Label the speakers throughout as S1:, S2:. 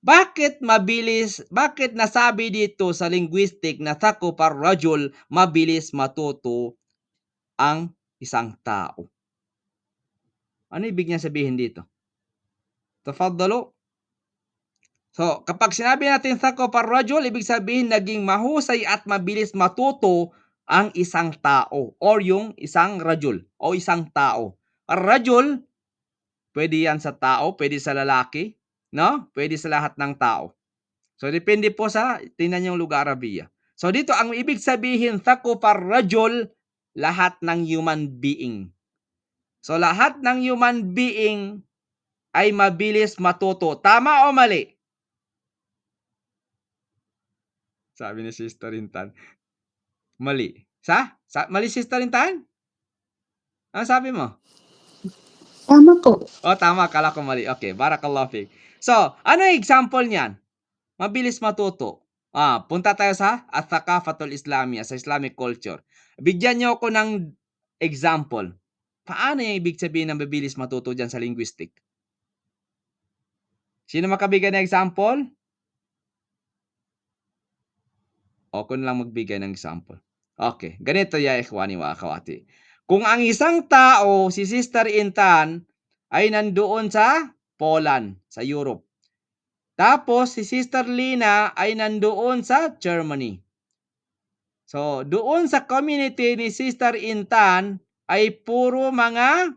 S1: bakit nasabi dito sa linguistic na sakop ar-rajul, mabilis matuto ang isang tao? Ano ibig niya sabihin dito? Tafaddalu. So, kapag sinabi natin sakop ar-rajul, ibig sabihin naging mahusay at mabilis matuto ang isang tao or yung isang rajul o isang tao. Ar-rajul, pwede yan sa tao, pwede sa lalaki, no? Pwede sa lahat ng tao. So, depende po sa, tingnan yung lugar Arabiya. So, dito, ang ibig sabihin, sakop ar-rajul, lahat ng human being. So, lahat ng human being ay mabilis matuto. Tama o mali? Sabi ni Sister Intan. Mali. Mali, Sister Intan? Ano sabi mo?
S2: Tama po.
S1: Tama. Kala ko mali. Okay, barakallahu fiik. So, ano yung example niyan? Mabilis matuto. Punta tayo sa Ath-Thaqafatul Islamiyya, sa Islamic culture. Bigyan niyo ako ng example. Paano yung ibig sabihin ng mabilis matuto dyan sa linguistic? Sino makabigay ng example? Ako na lang magbigay ng example. Okay, ganito ya ikhwani wa akhawati. Kung ang isang tao, si Sister Intan, ay nandoon sa Poland, sa Europe. Tapos si Sister Lina ay nandoon sa Germany. So, doon sa community ni Sister Intan ay puro mga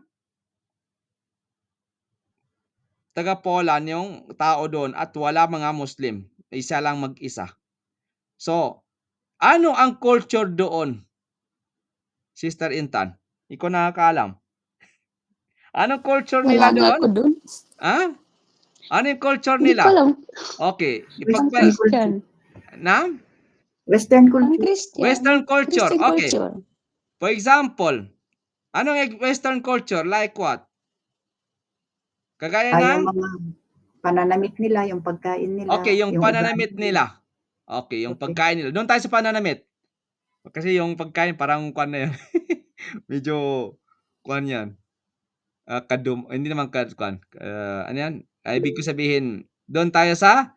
S1: taga Poland yung tao doon at wala mga Muslim. Isa lang mag-isa. So, ano ang culture doon, Sister Intan? Ikaw nakakaalam. Anong culture nila
S2: Wala nga
S1: doon?
S2: ako dun.
S1: Ano yung culture
S2: Hindi ko
S1: nila?
S2: alam.
S1: Okay.
S2: Pang Christian.
S1: Na?
S3: Western
S2: Pang
S3: culture.
S2: Christian.
S1: Western culture.
S2: Christian
S1: Okay.
S2: culture.
S1: For example, anong Western culture? Like what? Kagaya
S3: Yung
S1: ng?
S3: mga pananamit nila, yung pagkain nila.
S1: Okay, yung pananamit
S3: ugali
S1: nila. Okay, yung
S3: Okay.
S1: pagkain nila. Doon tayo sa pananamit. Kasi yung pagkain parang kwan na yan. Medyo kwan yan. Hindi naman kwan. Ano yan? Ibig ko sabihin, doon tayo sa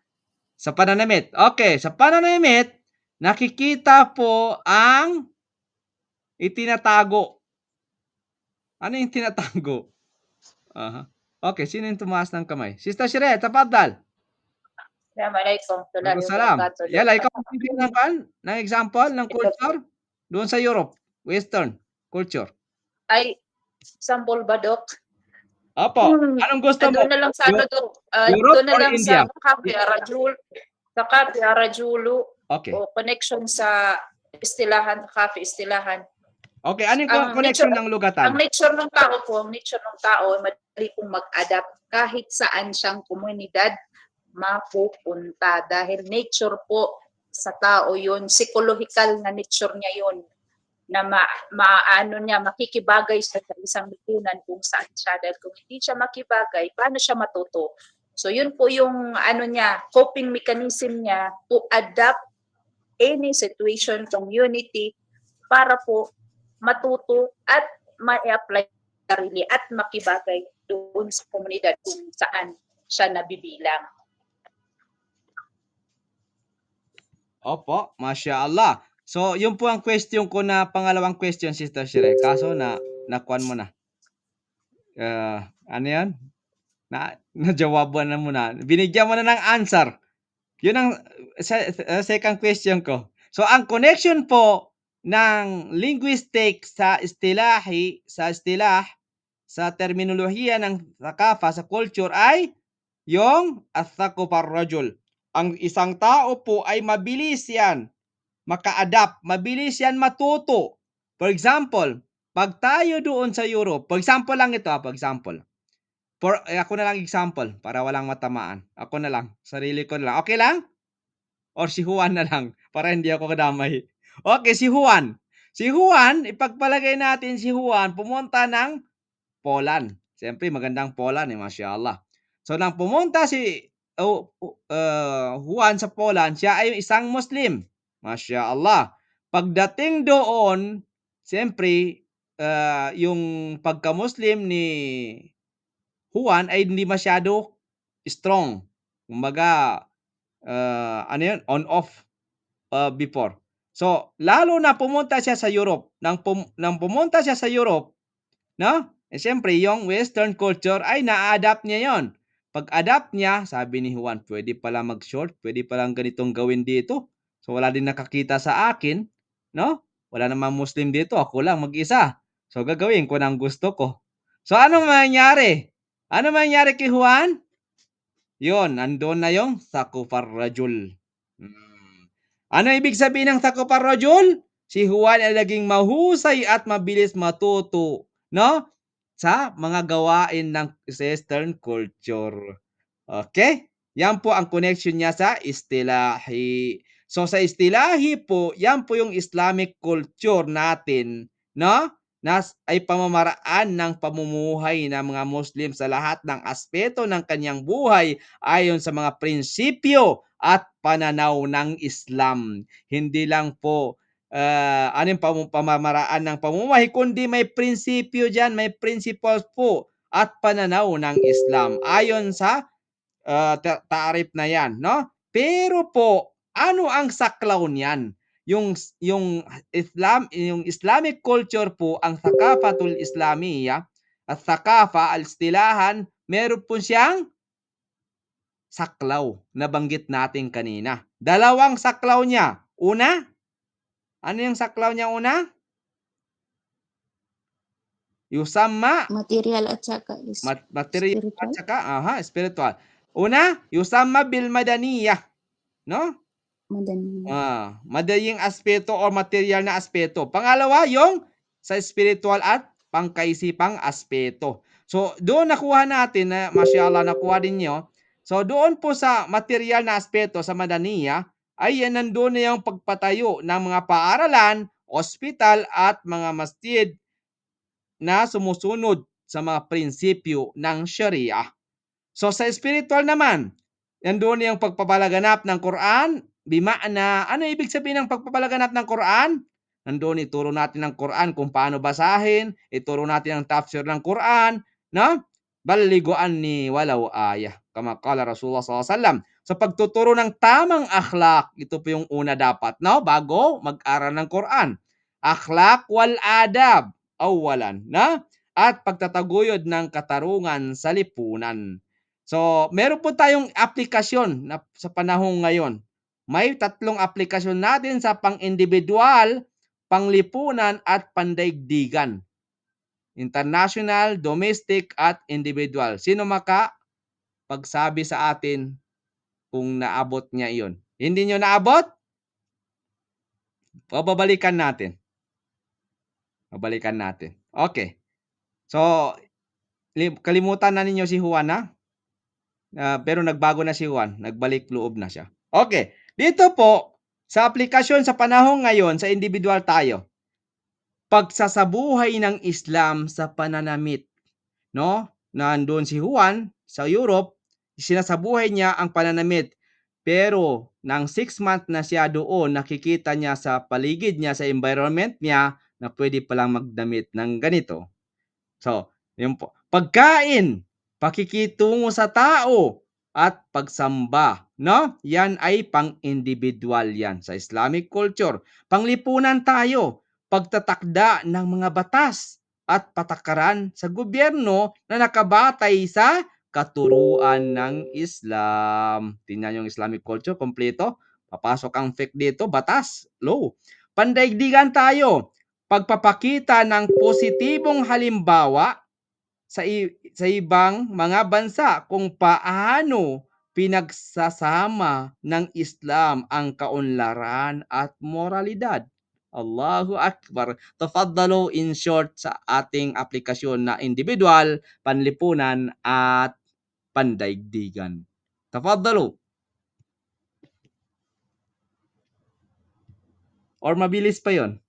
S1: pananamit. Okay, sa pananamit, nakikita po ang itinatago. Ano yung tinatago? Okay, sino yung tumaas ng kamay? Sister Shire, tapadal.
S4: Assalamualaikum.
S1: Salam. Yala, ikaw magbibigay ng example ng culture doon sa Europe, Western culture.
S4: Ay, example ba, Dok?
S1: Opo. Anong gusto mo?
S4: Doon na lang sa ano, Dok.
S1: Europe
S4: Doon na
S1: or
S4: lang
S1: India?
S4: sa Kapi Arajul. Sa Kapi Arajulu.
S1: Okay.
S4: O connection sa istilahan, Kapi istilahan.
S1: Okay, ano yung connection ng lugatan?
S4: Ang nature ng tao po, madali pong mag-adapt kahit saan siyang komunidad mapupunta. Dahil nature po sa tao yun, psychological na nature niya yun na makikibagay sa isang lipunan kung saan siya. Dahil kung hindi siya makibagay, paano siya matuto? So yun po yung coping mechanism niya to adapt any situation, community, para po matuto at ma-apply sarili at makibagay doon sa komunidad kung saan siya nabibilang.
S1: Opo, Masya Allah. So, yun po ang question ko na pangalawang question, Sister Shire. Kaso nakuan mo na. Ano yan? Najawaban na mo na. Binigyan mo na ng answer. Yun ang second question ko. So, ang connection po ng linguistic sa istilah, sa terminolohiya ng thaqafa, sa culture ay yung athaquf ar-rajul. Ang isang tao po ay mabilis yan maka-adapt, mabilis yan matuto. For example, pag tayo doon sa Europe, for example lang ito, for example. Ako na lang example para walang matamaan. Ako na lang, sarili ko na lang. Okay lang? Or si Juan na lang para hindi ako kadamay. Okay, si Juan. Si Juan, ipagpalagay natin si Juan pumunta ng Poland. Siyempre, magandang Poland Masya Allah. So, nang pumunta si Juan sa Poland, siya ay isang Muslim. Masya Allah. Pagdating doon, siyempre, yung pagka-Muslim ni Juan ay hindi masyado strong. Kumbaga, ano yun, on off before. So, lalo na pumunta siya sa Europe. Nang pumunta siya sa Europe, no? Siyempre, yung Western culture ay na-adapt niya yon. Pag-adapt niya, sabi ni Juan, pwede pala mag-short, pwede palang ganitong gawin dito. So, wala din nakakita sa akin, no? Wala namang Muslim dito, ako lang mag-isa. So, gagawin ko ng gusto ko. So, ano mangyari? Ano mangyari kay Juan? Yun, nandun na yung Sakufar Rajul. Ano ibig sabihin ng Sakufar Rajul? Si Juan ay naging mahusay at mabilis matuto, no? Sa mga gawain ng Western culture. Okay? Yan po ang connection niya sa istilahi. So sa istilahi po, yan po yung Islamic culture natin, no? Ay pamamaraan ng pamumuhay ng mga Muslim sa lahat ng aspeto ng kanyang buhay ayon sa mga prinsipyo at pananaw ng Islam. Hindi lang po pamamaraan ng pamumuhay, kundi may prinsipyo dyan, may principles po at pananaw ng Islam ayon sa taarif na yan, no? Pero po, ano ang saklaw niyan? Yung Islamic culture po, ang thaqafatul Islamiyya at thaqafa al-istilahan, meron po siyang saklaw na banggit natin kanina. Dalawang saklaw niya. Una, ano yung saklaw niya una? Yusamma
S2: Material at saka
S1: material
S2: spiritual.
S1: at saka spiritual. Una, yusamma bil madaniyah, no?
S2: Madani.
S1: Madaling aspeto o material na aspeto. Pangalawa, yung sa spiritual at pangkaisipang aspeto. So, doon nakuha natin na masyaallah nakuha din nyo. So, doon po sa material na aspeto sa Madaniya, ay nandun na yung pagpatayo ng mga paaralan, ospital at mga masjid na sumusunod sa mga prinsipyo ng Sharia. So sa spiritual naman, nandoon yung pagpapalaganap ng Quran. Bima'na, ano ibig sabihin ng pagpapalaganap ng Quran? Nandoon ituro natin ng Quran kung paano basahin, ituro natin ang tafsir ng Quran, no? Baliguan ni walau ayah. Kama kala Rasulullah SAW. Sa pagtuturo ng tamang akhlak, ito po yung una dapat, no? Bago mag-aral ng Quran. Akhlak wal adab, awalan, no? At pagtataguyod ng katarungan sa lipunan. So, meron po tayong aplikasyon na sa panahon ngayon. May 3 aplikasyon natin sa pang-individual, panglipunan at pandaigdigan. International, domestic at individual. Sino pagsabi sa atin kung naabot niya iyon? Hindi nyo naabot? Babalikan natin. Babalikan natin. Okay. So, kalimutan na ninyo si Juan, ha? Pero nagbago na si Juan, nagbalik loob na siya. Okay, dito po, sa aplikasyon sa panahon ngayon, sa individual tayo, pagsasabuhay ng Islam sa pananamit, no? Nandoon si Juan sa Europe, sinasabuhay niya ang pananamit. Pero nang 6 months na siya doon, nakikita niya sa paligid niya, sa environment niya, na pwede palang magdamit ng ganito. So, yun po. Pagkain, pakikitungo sa tao, at pagsamba, no? Yan ay pang-individual yan sa Islamic culture. Panglipunan tayo, pagtatakda ng mga batas at patakaran sa gobyerno na nakabatay sa katuruan ng Islam. Tingnan yung Islamic culture, kompleto. Papasok ang fiqh dito, batas, law. Pandaigdigan tayo, pagpapakita ng positibong halimbawa sa ibang mga bansa kung paano pinagsasama ng Islam ang kaunlaran at moralidad. Allahu Akbar. Tafaddalu in short sa ating aplikasyon na individual, panlipunan at pandaigdigan. Tafaddalu. Or mabilis pa yon?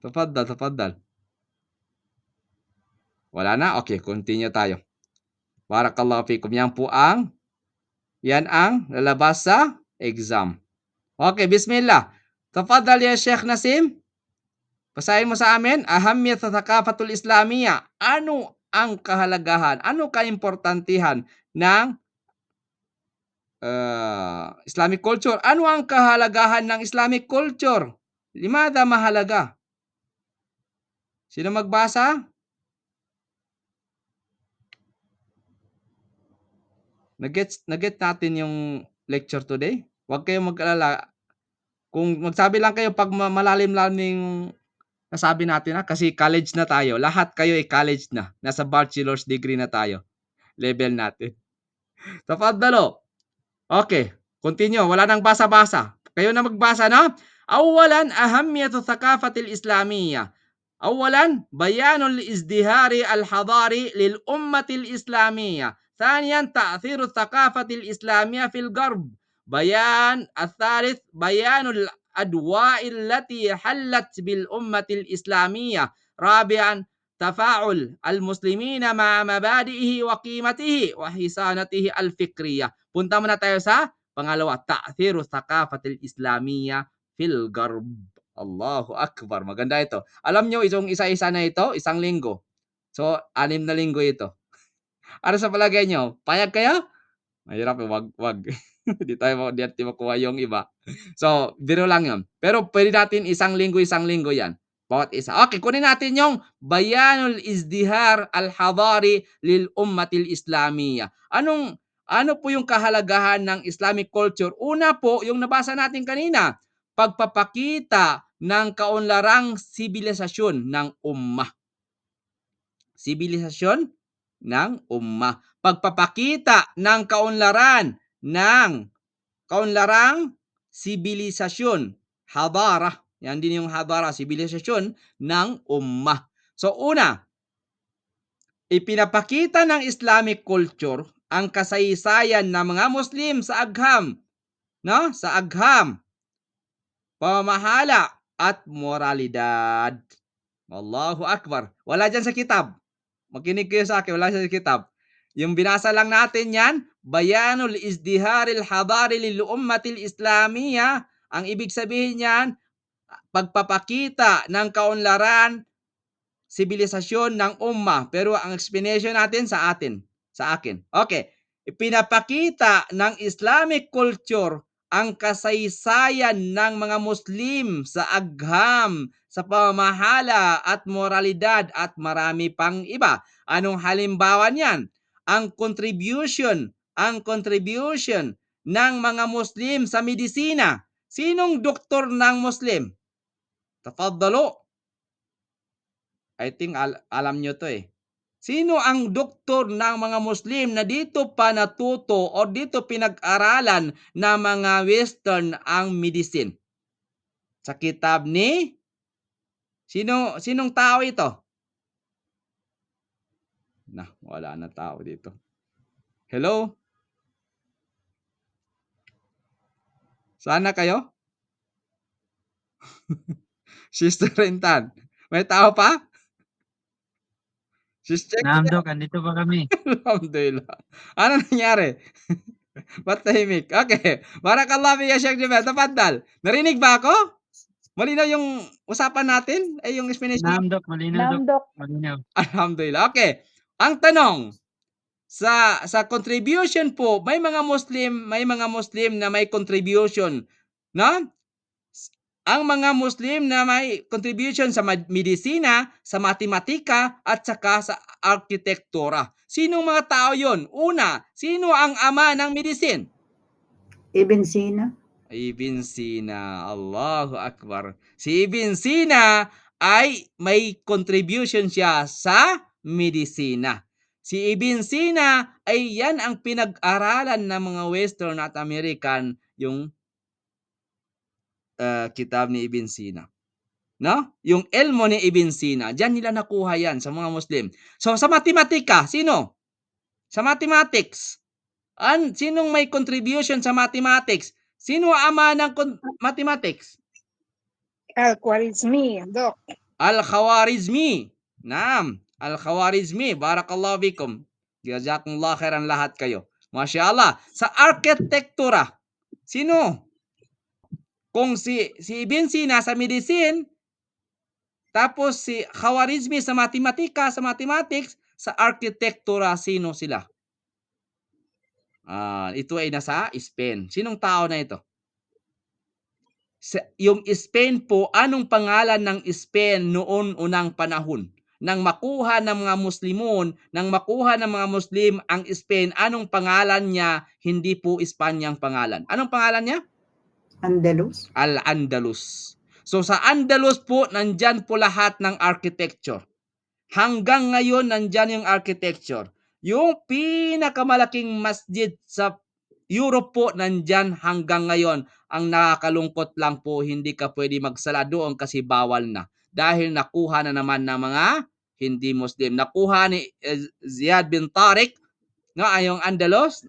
S1: Tafaddal. Wala na? Okay, continue tayo. Barakallahu fikum. Yan ang lalabas sa exam. Okay, bismillah. Tafaddal ya Sheikh Nasim. Basahin mo sa amin. Ahamiyat sa thaqafatul Islamiyya. Ano ang kahalagahan, ano kaimportantihan ng Islamic culture? Ano ang kahalagahan ng Islamic culture? Limada mahalaga? Sino magbasa? Nagets natin yung lecture today? Huwag kayong mag-alala. Kung magsabi lang kayo pag malalim-lalim yung nasabi natin kasi college na tayo. Lahat kayo ay college na. Nasa bachelor's degree na tayo. Level natin. Tafadalo. Okay, continue. Wala nang basa-basa. Kayo na magbasa, no? Awalan, ahamiyatu thaqafatil islamiyya. أولا بيان الازدهار الحضاري للأمة الإسلامية. ثانيا تأثير الثقافة الإسلامية في الغرب. الثالث بيان الأدواء التي حلت بالأمة الإسلامية. رابعا تفاعل المسلمين مع مبادئه وقيمته وحصانته الفكرية. Punta muna tayo sa pangalawa, تأثير الثقافة الإسلامية في الغرب. Allahu Akbar. Maganda ito. Alam nyo, itong isa-isa na ito, isang linggo. So, 6 na linggo ito. Ano sa palagay nyo? Payag kayo? Mahirap, wag. Di natin makuha yung iba. So, biro lang yun. Pero pwede natin isang linggo yan. Bawat isa. Okay, kunin natin yung Bayanul Izdihar al-Hadari lil Ummatil Islamiyya. Ano po yung kahalagahan ng Islamic culture? Una po, yung nabasa natin kanina, pagpapakita ng kaunlarang sibilisasyon ng ummah. Sibilisasyon ng ummah. Pagpapakita ng kaunlarang sibilisasyon. Hadara. Yan din yung hadara, sibilisasyon ng ummah. So una, ipinapakita ng Islamic culture ang kasaysayan ng mga Muslim sa agham, no? Sa agham, pamahala at moralidad. Allahu Akbar. Wala dyan sa kitab. Makinig kayo sa akin, wala dyan sa kitab. Yung binasa lang natin yan, Bayanul Izdiharil Hadari lil Ummatil Islamiyya. Ang ibig sabihin yan, pagpapakita ng kaunlaran, sibilisasyon ng ummah. Pero ang explanation natin sa akin. Okay. Ipinapakita ng Islamic culture ang kasaysayan ng mga Muslim sa agham, sa pamamahala at moralidad at marami pang iba. Anong halimbawa niyan? Ang contribution ng mga Muslim sa medisina. Sinong doktor ng Muslim? Tafadalo. I think alam nyo to eh. Sino ang doktor ng mga Muslim na dito pa natuto o dito pinag-aralan na mga Western ang medicine? Sa kitab ni sinong tao ito? Wala na tao dito. Hello? Sana kayo? Sister Rentan. May tao pa? Sister?
S5: Dok, andito pa kami.
S1: Alhamdulillah. Ano nangyari? Ba't tahimik? Okay. Barakallahu fiya Sheikh Jumel. Tafaddal. Narinig ba ako? Malinaw yung usapan natin? Yung explanation?
S5: Dok, malinaw, Dok. Malinaw.
S1: Alhamdulillah. Okay. Ang tanong, sa contribution po, may mga Muslim na may contribution, no? Ang mga Muslim na may contribution sa medisina, sa matematika, at saka sa arkitektura. Sinong mga tao yon? Una, sino ang ama ng medicine?
S3: Ibn Sina.
S1: Ibn Sina. Allahu Akbar. Si Ibn Sina ay may contribution siya sa medisina. Si Ibn Sina ay yan ang pinag-aralan ng mga Western at American, yung kitab ni Ibn Sina. No? Yung elmo ni Ibn Sina, diyan nila nakuha yan sa mga Muslim. So sa matematika, sino? Sa mathematics. Sinong may contribution sa mathematics? Sino ama ng mathematics?
S6: Al-Khwarizmi, Dok.
S1: Al-Khwarizmi. Naam, Al-Khwarizmi. Barakallahu fikum. Jazakumullah khairan lahat kayo. Masyaallah. Sa arkitektura, sino? Kung si Ibn Sina sa medicine, tapos si Khwarizmi sa matematika, sa mathematics, sa arkitektura, sino sila? Ito ay nasa Spain. Sinong tao na ito? Yung Spain po, anong pangalan ng Spain noon unang panahon? Nang makuha ng mga Muslim ang Spain, anong pangalan niya? Hindi po Espanyang pangalan. Anong pangalan niya?
S3: Andalus.
S1: Al-Andalus. So sa Andalus po, nandyan po lahat ng architecture. Hanggang ngayon, nandyan yung architecture. Yung pinakamalaking masjid sa Europe po, nandyan hanggang ngayon. Ang nakakalungkot lang po, hindi ka pwede magsala doon kasi bawal na. Dahil nakuha na naman ng mga hindi Muslim. Nakuha ni Ziyad bin Tariq, no, yung Andalus,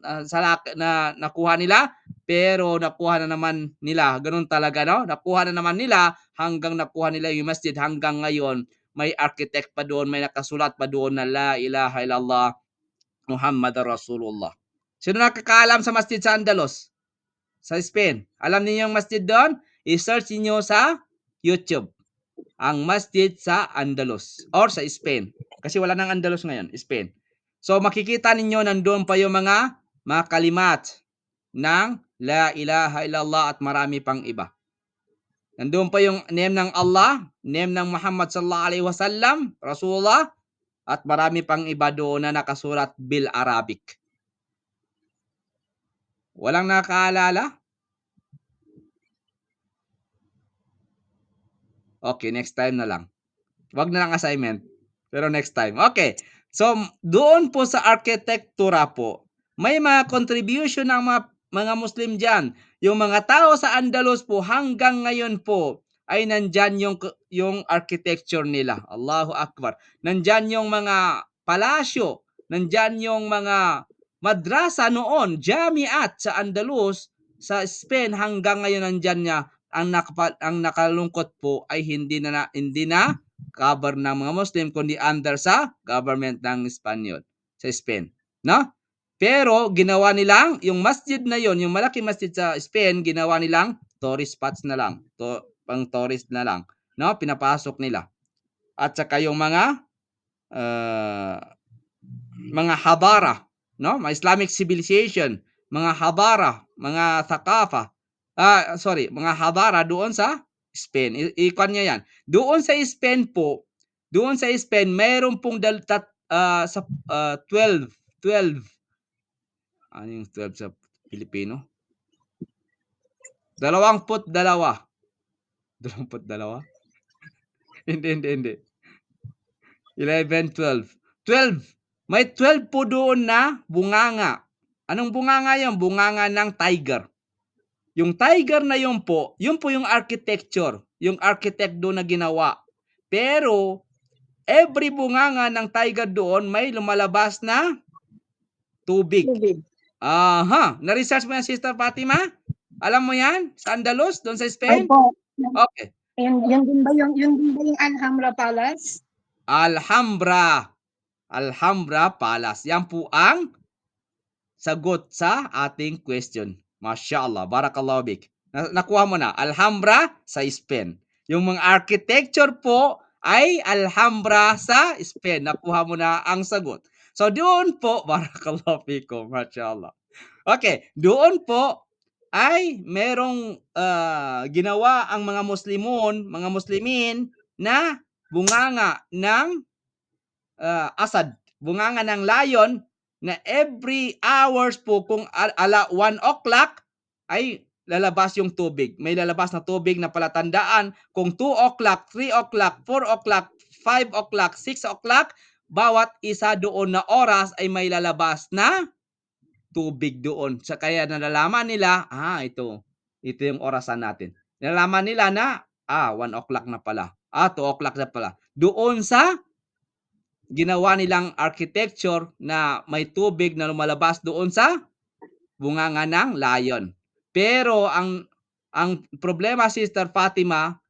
S1: nakuha nila, pero nakuha na naman nila. Ganun talaga, no? Nakuha na naman nila hanggang nakuha nila yung masjid hanggang ngayon. May architect pa doon, may nakasulat pa doon na La ilaha illallah Muhammad Rasulullah. Sino nakakaalam sa masjid sa Andalus? Sa Spain. Alam niyo yung masjid doon? I-search niyo sa YouTube. Ang masjid sa Andalus or sa Spain. Kasi wala nang Andalus ngayon, Spain. So makikita ninyo nandoon pa yung mga kalimat ng La ilaha illallah at marami pang iba. Nandoon pa yung name ng Allah, name ng Muhammad sallallahu alaihi wasallam, Rasulullah, at marami pang iba doon na nakasulat bil Arabic. Walang nakaalala? Okay, next time na lang. Wag na lang assignment. Pero next time. Okay. So, doon po sa arkitektura po, may mga contribution ng mga Muslim dyan. Yung mga tao sa Andalus po, hanggang ngayon po, ay nandyan yung architecture nila. Allahu Akbar. Nandyan yung mga palasyo. Nandyan yung mga madrasa noon, jamiat sa Andalus, sa Spain, hanggang ngayon nandyan niya. Ang nakalungkot po ay hindi na cover ng mga Muslim kundi under sa government ng Espanyol sa Spain, no? Pero ginawa nilang yung masjid na yon, yung malaking masjid sa Spain, ginawa nilang tourist spots na lang, pang tourist na lang, no? Pinapasok nila. At saka yung mga habara, no? Mga Islamic civilization, mga habara, mga thakafa, mga habara doon sa Spain. Ikon niya yan. Doon sa Spain po, mayroon pong 12. Ano yung 12 sa Pilipino? 22. 22? Hindi. 11, 12. 12. May 12 po doon na bunganga. Anong bunganga yun? Bunganga ng tiger. Yung tiger na yun po yung architecture. Yung architect doon na ginawa. Pero, every bunganga ng tiger doon may lumalabas na tubig. Aha. Na-research mo yan, Sister Fatima? Alam mo yan? Sa Andalus, doon sa Spain?
S6: Opo.
S1: Okay.
S6: Yun din ba yung Alhambra Palace?
S1: Alhambra Palace. Yan po ang sagot sa ating question. Mashallah, barakallahu bik. Nakuha mo na, Alhambra sa Spain. Yung mga architecture po ay Alhambra sa Spain. Nakuha mo na ang sagot. So doon po, barakallahu fikum, mashallah. Okay, doon po ay merong ginawa ang mga muslimin na bunganga ng asad, bunganga ng lion, na every hours po kung 1 o'clock ay lalabas yung tubig. May lalabas na tubig na palatandaan kung 2 o'clock, 3 o'clock, 4 o'clock, 5 o'clock, 6 o'clock, bawat isa doon na oras ay may lalabas na tubig doon. Sa kaya nalalaman nila, ito yung orasan natin. Nalalaman nila na 1 o'clock na pala. 2 o'clock na pala. Doon sa ginawa nilang architecture na may tubig na lumalabas doon sa bunganga ng lion. Pero ang problema, Sister Fatima,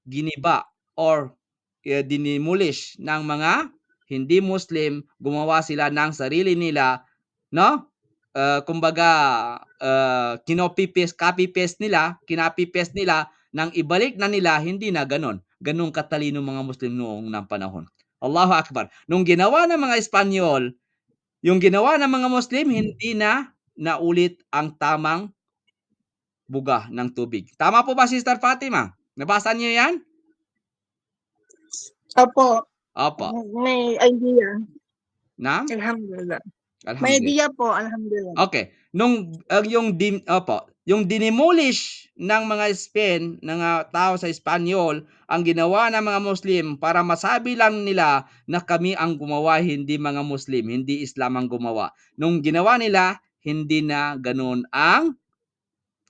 S1: giniba or dinimulish ng mga hindi Muslim, gumawa sila ng sarili nila, no? Kumbaga copy-paste nila nang ibalik na nila, hindi na ganon katalino mga Muslim noong panahon. Allahu Akbar. Nung ginawa ng mga Espanyol, yung ginawa ng mga Muslim, hindi na naulit ang tamang buga ng tubig. Tama po ba, Sister Fatima? Nabasa niyo yan?
S6: Opo,
S1: Opo.
S6: may idea.
S1: Na?
S6: Alhamdulillah. May
S1: Alhamdulillah.
S6: idea po, alhamdulillah.
S1: Okay. Nung yung dinimolish ng mga Spain, ng tao sa Espanyol, ang ginawa ng mga Muslim para masabi lang nila na kami ang gumawa, hindi mga Muslim, hindi Islam ang gumawa. Nung ginawa nila, hindi na ganun ang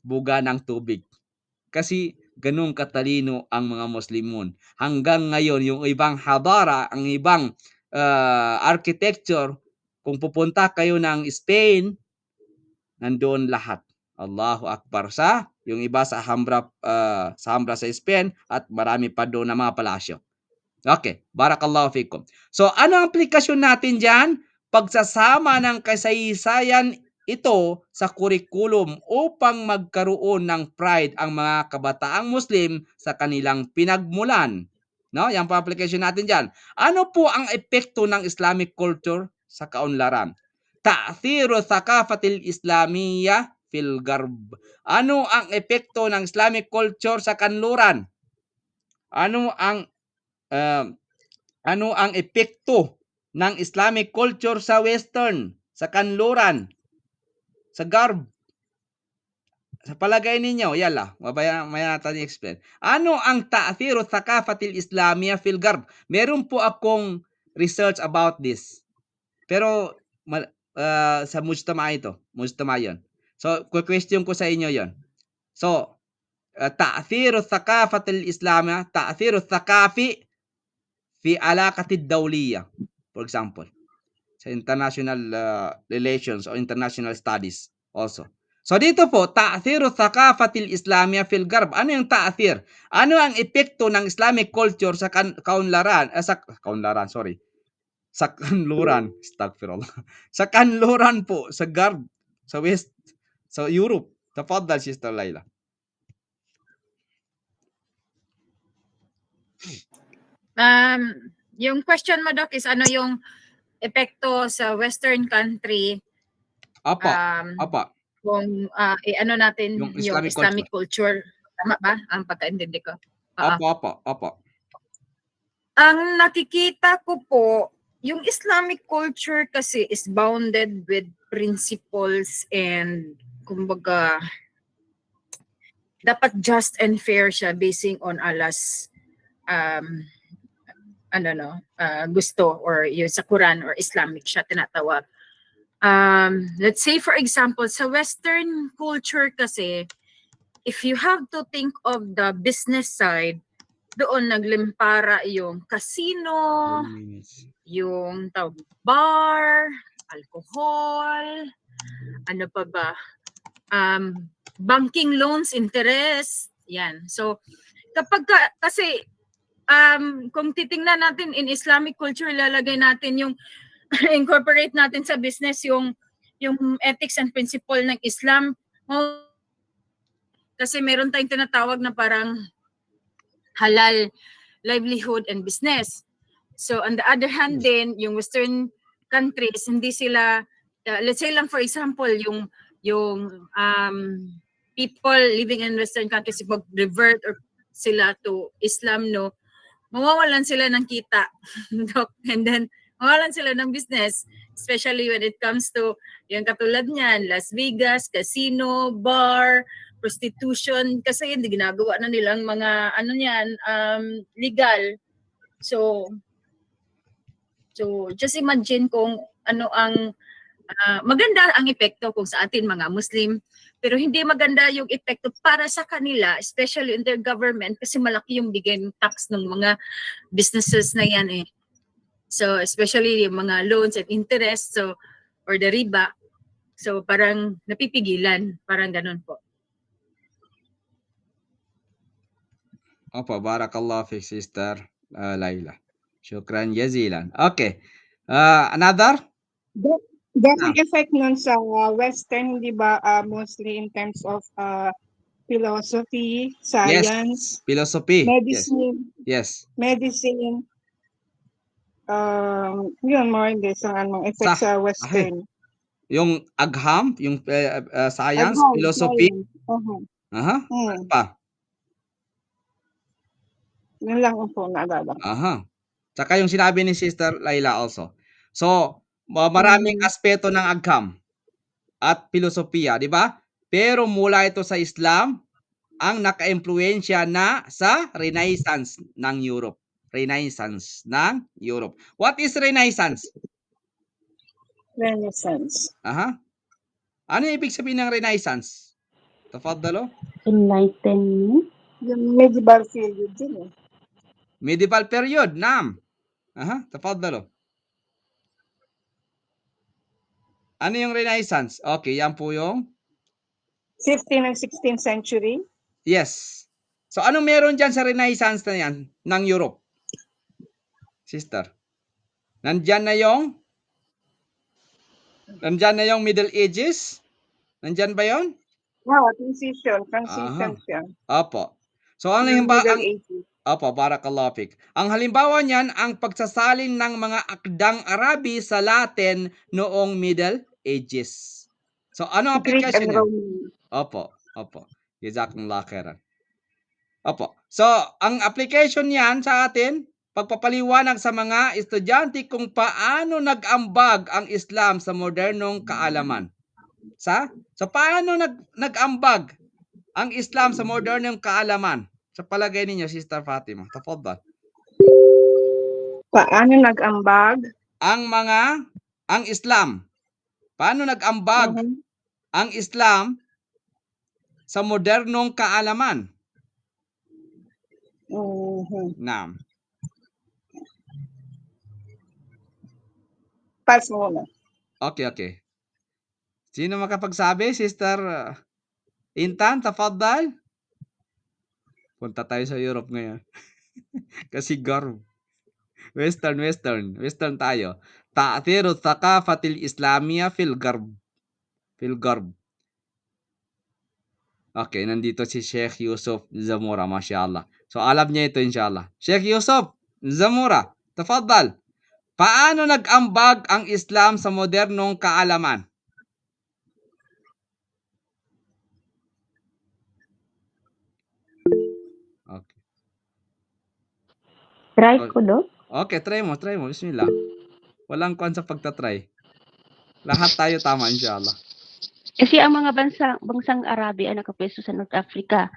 S1: buga ng tubig. Kasi ganun katalino ang mga Muslimun. Hanggang ngayon, yung ibang hadara, ang ibang architecture, kung pupunta kayo ng Spain, nandoon lahat. Allahu Akbar sa yung iba sa Alhambra sa Spain at marami pa doon na mga palasyo. Okay, barakallahu fikum. So ano ang aplikasyon natin diyan? Pagsasama ng kasaysayan ito sa kurikulum upang magkaroon ng pride ang mga kabataang Muslim sa kanilang pinagmulan. No, yan po application natin diyan. Ano po ang epekto ng Islamic culture sa kaunlaran? Ta'thiru thaqafatil Islamiyya fil Garb. Ano ang epekto ng Islamic culture sa kanluran? Ano ang epekto ng Islamic culture sa Western, sa kanluran, sa Garb? Sa palagay ninyo, yala, maya natin i-explain. Ano ang ta'thiru thaqafatil Islamiyya fil Garb? Meron po akong research about this. Pero sa mujtama yun. So, question ko sa inyo yon. So, ta'thiru thaqafatil Islamiyya, ta'thiru thaqafi fi alaqatid dawliya, for example, sa international relations o international studies also. So dito po, ta'thiru thaqafatil Islamiyya fil Garb. Ano yung ta'thir? Ano ang epekto ng Islamic culture sa kanluran, astagfirullah. Sa kanluran po, sa Garb, sa West, sa Europe. Tafaddal, Sister Laila.
S7: Yung question mo, Doc, is ano yung epekto sa Western country
S1: Apa.
S7: kung ano natin
S1: Yung
S7: yung
S1: Islamic
S7: Islamic culture. Tama ba? Ang pagkaintindi ko.
S1: Apa.
S7: Ang nakikita ko po, yung Islamic culture kasi is bounded with principles and kumbaga dapat just and fair siya basing on Allah's gusto, or yung sa Quran or Islamic siya tinatawag. Let's say for example, sa Western culture kasi, if you have to think of the business side, doon naglimpara yung casino, yung bar, alcohol, ano pa ba, banking loans, interest, yan. So, kasi kung titingnan natin in Islamic culture, lalagay natin yung incorporate natin sa business yung ethics and principle ng Islam. Kasi meron tayong tinatawag na parang halal livelihood and business. So on the other hand din, yung Western countries, hindi sila, let's say lang for example, yung people living in Western countries, mag-revert or sila to Islam, no, mawawalan sila ng kita. And then, mawawalan sila ng business, especially when it comes to yung katulad niyan, Las Vegas, casino, bar, prostitution, kasi hindi ginagawa na nilang mga legal. So just imagine kung ano ang maganda ang epekto kung sa atin mga Muslim, pero hindi maganda yung epekto para sa kanila, especially in their government, kasi malaki yung bigay ng tax ng mga businesses na yan eh. So especially yung mga loans and interest, so or the riba, so parang napipigilan, parang ganun po.
S1: Opo, barakallah fi Sister Laila. Shukran jazilan. Okay. Another?
S6: Ganong effect nun sa Western, di ba, mostly in terms of philosophy, science,
S1: Yes. Philosophy.
S6: medicine,
S1: Yes.
S6: medicine. Yun more or less ang anong effect sa Western.
S1: Yung agham, yung science,
S6: Advance,
S1: philosophy.
S6: science. Uh-huh.
S1: Aha. Ano pa?
S6: Yun lang ang po naalala.
S1: Aha. Tsaka yung sinabi ni Sister Laila also. So, maraming aspeto ng agham at filosofiya, di ba? Pero mula ito sa Islam, ang naka-impluwensya na sa Renaissance ng Europe. Renaissance ng Europe. What is Renaissance?
S6: Renaissance.
S1: Aha. Ano yung ibig sabihin ng Renaissance? Tafadalo?
S2: Enlightenment.
S6: Yung medieval period din eh.
S1: Medieval period. Naam. Aha. Tafadalo. Ano yung Renaissance? Okay, yan po yung
S6: 15th and 16th century.
S1: yes. So, ano meron dyan sa Renaissance na yan ng Europe? Sister. Nandyan na yung Middle Ages? Nandyan ba yon?
S6: Wow, transition siya.
S1: Opo. So, ang
S6: Yung
S1: halimbawa,
S6: Middle Ages.
S1: opo, barakallahu fik. Ang halimbawa niyan, ang pagsasalin ng mga akdang Arabi sa Latin noong Middle Ages. So, ano ang
S6: Greek
S1: application
S6: and
S1: niya?
S6: Roman.
S1: Opo. Jazakumullah khairan. Opo. So, ang application niyan sa atin, pagpapaliwanag sa mga estudyante kung paano nag-ambag ang Islam sa modernong kaalaman. So paano nag-ambag ang Islam sa modernong kaalaman? Sa palagay ninyo, Sister Fatima, tafadhal.
S6: Paano nag-ambag?
S1: Ang Islam. Paano nag-ambag ang Islam sa modernong kaalaman? Naam.
S6: Pass muna.
S1: Okay. Sino makapagsabi? Sister Intan, tafadhal. Punta tayo sa Europe ngayon. Kasi garb. Western tayo. Ta'thiru thaqafatil Islamiyya fil garb. Okay, nandito si Sheikh Yusuf Zamora, mashallah. So alam niya ito inshallah. Sheikh Yusuf Zamora, tafadhal. Paano nag-ambag ang Islam sa modernong kaalaman? Okay.
S2: Try ko, Dok.
S1: Okay, try mo. Bismillah. Walang kwan sa pagtatry. Lahat tayo tama inshallah.
S2: Kasi ang mga bansang Arabi ay nakapwesto sa North Africa.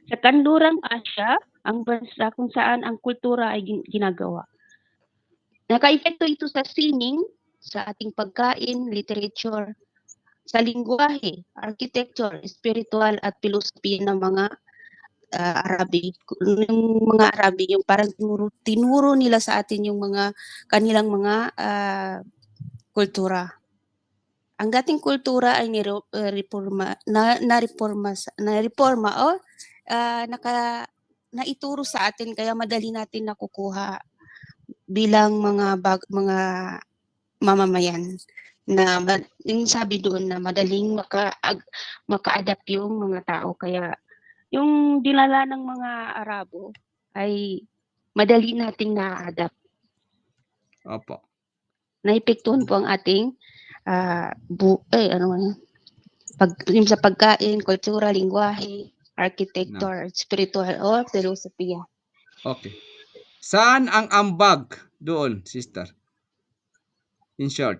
S2: Sa kanlurang Asya, ang bansa kung saan ang kultura ay ginagawa. Nakaepekto ito sa sining, sa ating pagkain, literature, sa lingwahe, architecture, spiritual at philosophy ng mga Arabi. Yung mga Arabi, yung parang tinuro nila sa atin yung mga kanilang mga kultura. Ang dating kultura ay na-reforma o naituro sa atin kaya madali natin nakukuha bilang mga mamamayan na yung sabi doon na madaling maka-adapt yung mga tao kaya yung dinala ng mga Arabo ay madali nating na-adapt.
S1: Opo.
S2: Naepektuhan po ang ating yung sa pagkain, kultura, lingwahe, architecture, spiritual o filosofiya.
S1: Okay. Saan ang ambag doon, sister? In short.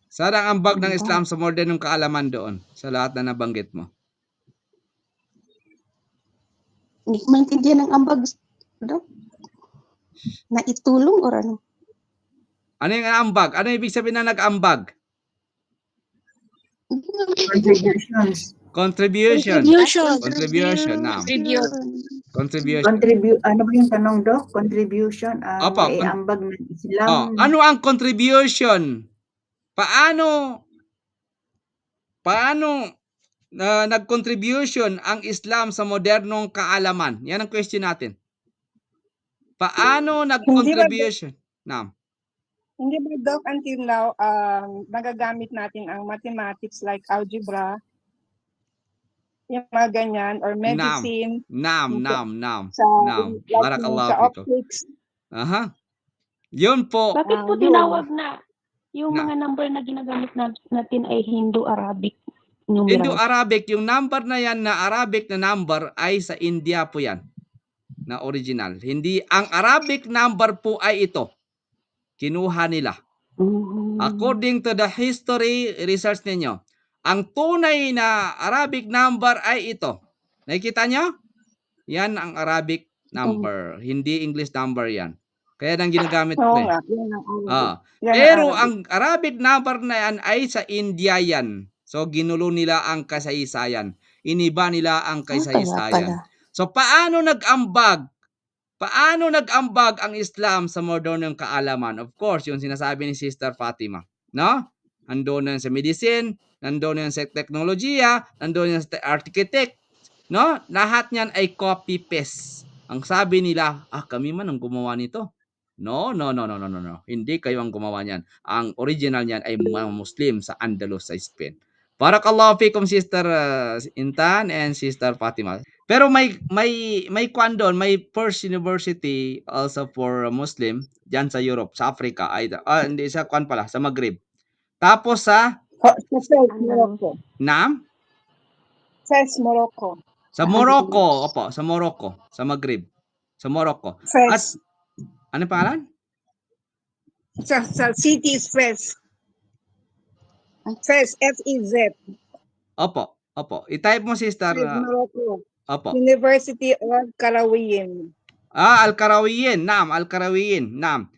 S1: Saan ang ambag ng Islam sa modernong kaalaman doon sa lahat na nabanggit mo?
S2: Hindi ko maintindihan ang ambag. Naitulong o ano?
S1: Ano yung ambag? Ano ibig sabihin na nag-ambag? Contribution. Naam. Contribution.
S3: Ano ba yung tanong, Doc? Contribution ang
S1: Opo,
S3: ambag ng Islam.
S1: ano ang contribution? Paano nag-contribution ang Islam sa modernong kaalaman? Yan ang question natin. Paano nag-contribution? Naam.
S6: Hindi ba, Doc, until now, nagagamit natin ang mathematics like algebra, yung mga ganyan, or medicine.
S1: Naam.
S6: Sa
S1: Barakallahu
S6: sa
S1: fikum.
S6: optics.
S1: Aha. Yun po.
S2: Bakit po
S3: Yun.
S2: tinawag na yung
S1: Na.
S2: mga number na ginagamit natin ay Hindu-Arabic numerals?
S1: Indo-Arabic, yung number na yan na Arabic na number ay sa India po yan. Na original. Hindi, ang Arabic number po ay ito. Kinuha nila. According to the history research ninyo, ang tunay na Arabic number ay ito. Nakikita nyo? Yan ang Arabic number. Hindi English number yan. Kaya nang ginagamit ko
S6: Oo
S1: eh.
S6: nga, yan ang Arabic. Yan ang
S1: Pero
S6: Arabic.
S1: ang Arabic number na yan ay sa India yan. So ginulo nila ang kasaysayan. Iniba nila ang kasaysayan. So paano nag-ambag? Paano nag-ambag ang Islam sa modernong kaalaman? Of course, yung sinasabi ni Sister Fatima, no? Nandoon yan sa medicine, nandoon yan sa teknolohiya, nandoon yan sa architect, no? Lahat niyan ay copy paste. Ang sabi nila, kami man ang gumawa nito. No. Hindi kayo ang gumawa niyan. Ang original niyan ay mga Muslim sa Andalus sa Spain. Barakallahu fikum Sister Intan and Sister Fatima. Pero may kwan doon, may first university also for Muslim diyan sa Europe, sa Africa ay hindi sa kwan pala, sa Maghreb. Tapos sa
S6: Morocco.
S1: Nam?
S6: Fez, Morocco.
S1: Sa Morocco, opo, sa Morocco, sa Maghreb. Sa Morocco. At
S6: Fez.
S1: ano pangalan?
S6: Sa city is Fez. Fez, F-E-Z.
S1: Opo. I-type mo Sister.
S6: Fez, Morocco.
S1: Opo.
S6: University of Qarawiyyin.
S1: Al-Qarawiyyin. Nam.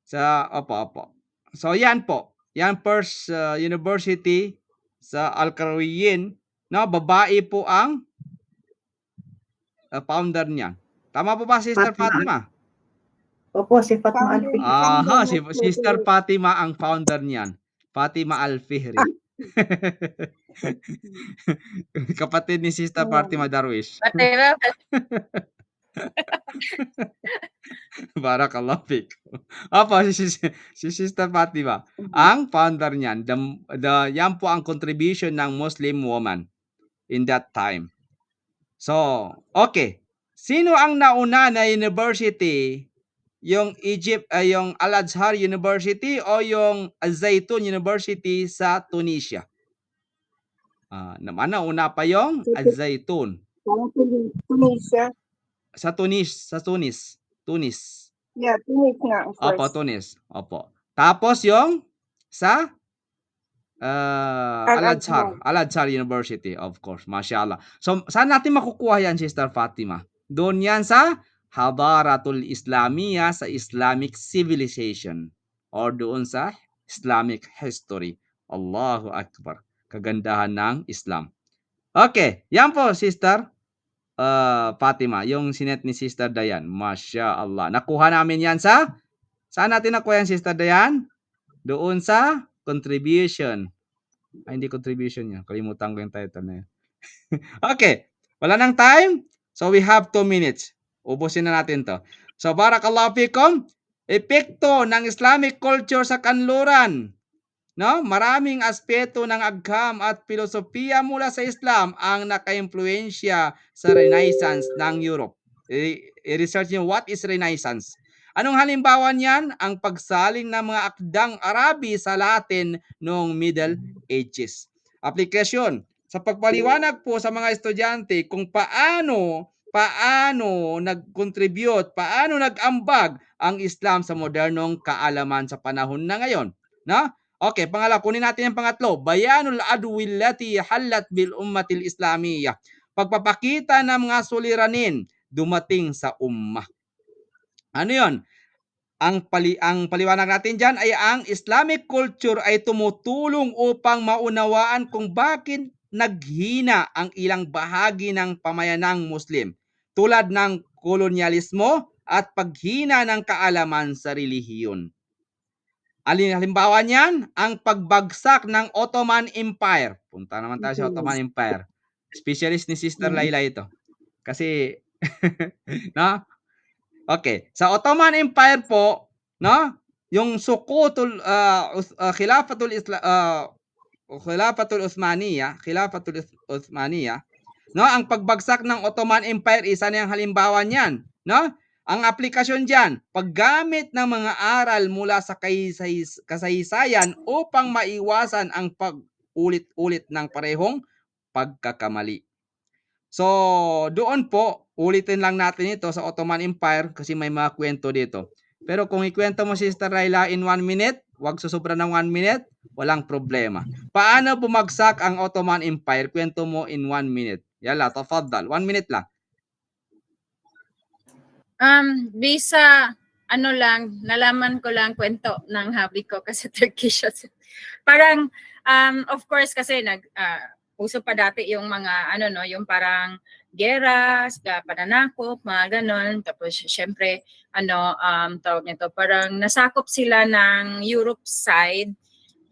S1: Sa opo. So yan po. Yan first university sa Al-Qarawiyyin, no? Babae po ang founder niya. Tama po ba Sister Fatima?
S3: Opo, si Fatma Alfi.
S1: Si Sister Fatima ang founder niyan. Fatima Al-Fihri. Kapatid ni Sister Fatima Darwish. Barakallahu fik. Si Sister Fatima, ang founder niyan. Yan po ang contribution ng Muslim woman in that time. So, okay. Sino ang nauna na university? Yung Egypt, yung Al-Azhar University o yung Al-Zaytun University sa Tunisia? Nauna pa yung Al-Zaytun.
S6: Tunisia.
S1: Sa Tunis.
S6: Yeah, Tunis nga.
S1: Opo, Tunis. Opo. Tapos yung sa Al-Azhar University, of course. Mashallah. So, saan natin makukuha yan, Sister Fatima? Doon yan sa Hadaratul Islamiyah, sa Islamic civilization. Or doon sa Islamic history. Allahu Akbar. Kagandahan ng Islam. Okay. Yan po, Sister Fatima. Yung sinet ni Sister Dayan. Masya Allah. Nakuha namin yan sa... Saan natin nakuha yan, Sister Dayan? Doon sa contribution. Hindi contribution yan. Kalimutan ko yung title na yan. Okay. Wala nang time. So we have 2 minutes. Ubusin na natin to. So barakallahu fikum. Epekto ng Islamic culture sa kanluran. No? Maraming aspeto ng agham at filosofiya mula sa Islam ang naka-impluwensya sa Renaissance ng Europe. I-research niyo what is Renaissance. Anong halimbawa niyan? Ang pagsaling ng mga akdang Arabi sa Latin noong Middle Ages. Aplikasyon. Sa pagpaliwanag po sa mga estudyante kung paano nag-contribute, paano nag-ambag ang Islam sa modernong kaalaman sa panahon na ngayon. No? Okay, pangalawa, kunin natin yung pangatlo. Bayanul adwillati halat bil ummatil islamiyah. Pagpapakita ng mga suliranin dumating sa ummah. Ano yun? Ang paliwanag natin dyan ay ang Islamic culture ay tumutulong upang maunawaan kung bakit naghina ang ilang bahagi ng pamayanang Muslim tulad ng kolonyalismo at paghina ng kaalaman sa relihiyon. Halimbawa niyan, ang pagbagsak ng Ottoman Empire. Punta naman tayo sa Ottoman Empire. Specialist ni Sister Laila ito. Kasi, no? Okay. Sa Ottoman Empire po, no? Yung sukutul Khilafatul Uthmaniyah, no? Ang pagbagsak ng Ottoman Empire isa na yung halimbawa niyan, no? Ang aplikasyon diyan, paggamit ng mga aral mula sa kasaysayan upang maiwasan ang pag-ulit-ulit ng parehong pagkakamali. So, doon po, ulitin lang natin ito sa Ottoman Empire kasi may mga kwento dito. Pero kung ikwento mo, Sister Laila, in 1 minute, wag susobra ng 1 minute, walang problema. Paano bumagsak ang Ottoman Empire? Kwento mo in 1 minute. Yala, tafaddal. 1 minute lang.
S7: Bisa, ano lang, nalaman ko lang kwento ng hubby ko kasi Turkish siya. Parang, of course, kasi uso pa dati yung mga, yung parang geras, pananakop, mga ganon. Tapos, syempre, tawag nito, parang nasakop sila ng Europe side,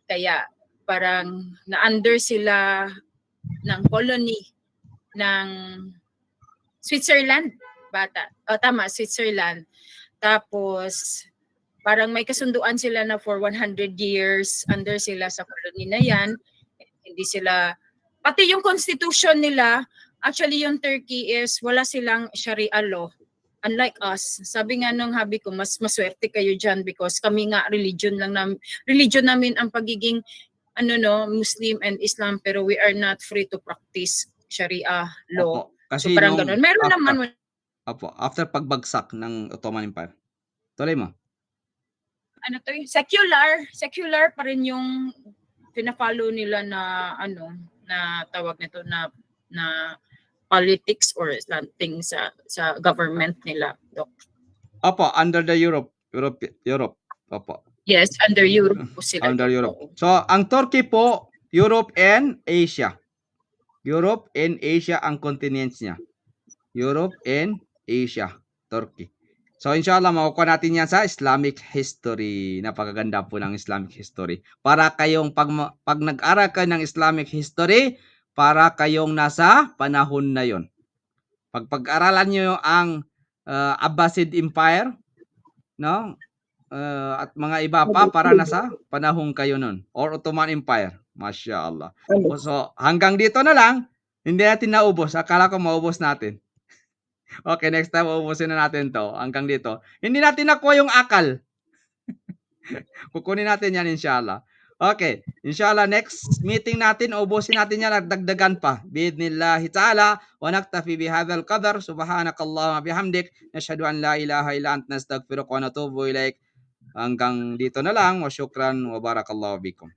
S7: kaya parang na-under sila ng colony ng Switzerland. Tama, Switzerland. Tapos, parang may kasunduan sila na for 100 years under sila sa colony na yan. Hindi sila, pati yung constitution nila, actually yung Turkey is wala silang Sharia law. Unlike us, sabi nga nung hubby ko, mas maswerte kayo dyan because kami nga religion namin ang pagiging Muslim and Islam, pero we are not free to practice Sharia law.
S1: Opo, kasi
S7: So parang ganun. Meron naman.
S1: After pagbagsak ng Ottoman Empire. Tuloy mo.
S7: Secular pa rin yung pina-follow nila na na tawag nito na politics or something sa government nila.
S1: Opo, under the Europe. Opo.
S7: Yes, under Europe po sila.
S1: Under Europe. So, ang Turkey po, Europe and Asia. Europe and Asia ang continents niya. Europe and Asia, Turkey. So, inshallah, makukuha natin yan sa Islamic history. Napakaganda po ng Islamic history. Para kayong, pag nag-aral kayo ng Islamic history, para kayong nasa panahon na yon. Pag-aralan nyo ang Abbasid Empire, no? At mga iba pa, para nasa panahon kayo nun. Or Ottoman Empire. Masya Allah. So, hanggang dito na lang. Hindi natin naubos. Akala ko maubos natin. Okay, next time uubusin na natin to. Hanggang dito. Hindi natin nakuha yung akal. Kukunin natin yan inshallah. Okay, inshallah next meeting natin, ubusin natin yan at dagdagan pa. Biidhnillahi ta'ala wa naktafi bihadzal qadar. Subhanakallahumma bihamdik. Nashhadu an la ilaha illa anta nastaghfiruka wa natubu ilaik. Hanggang dito na lang. Wa syukran wa barakallahu bikum.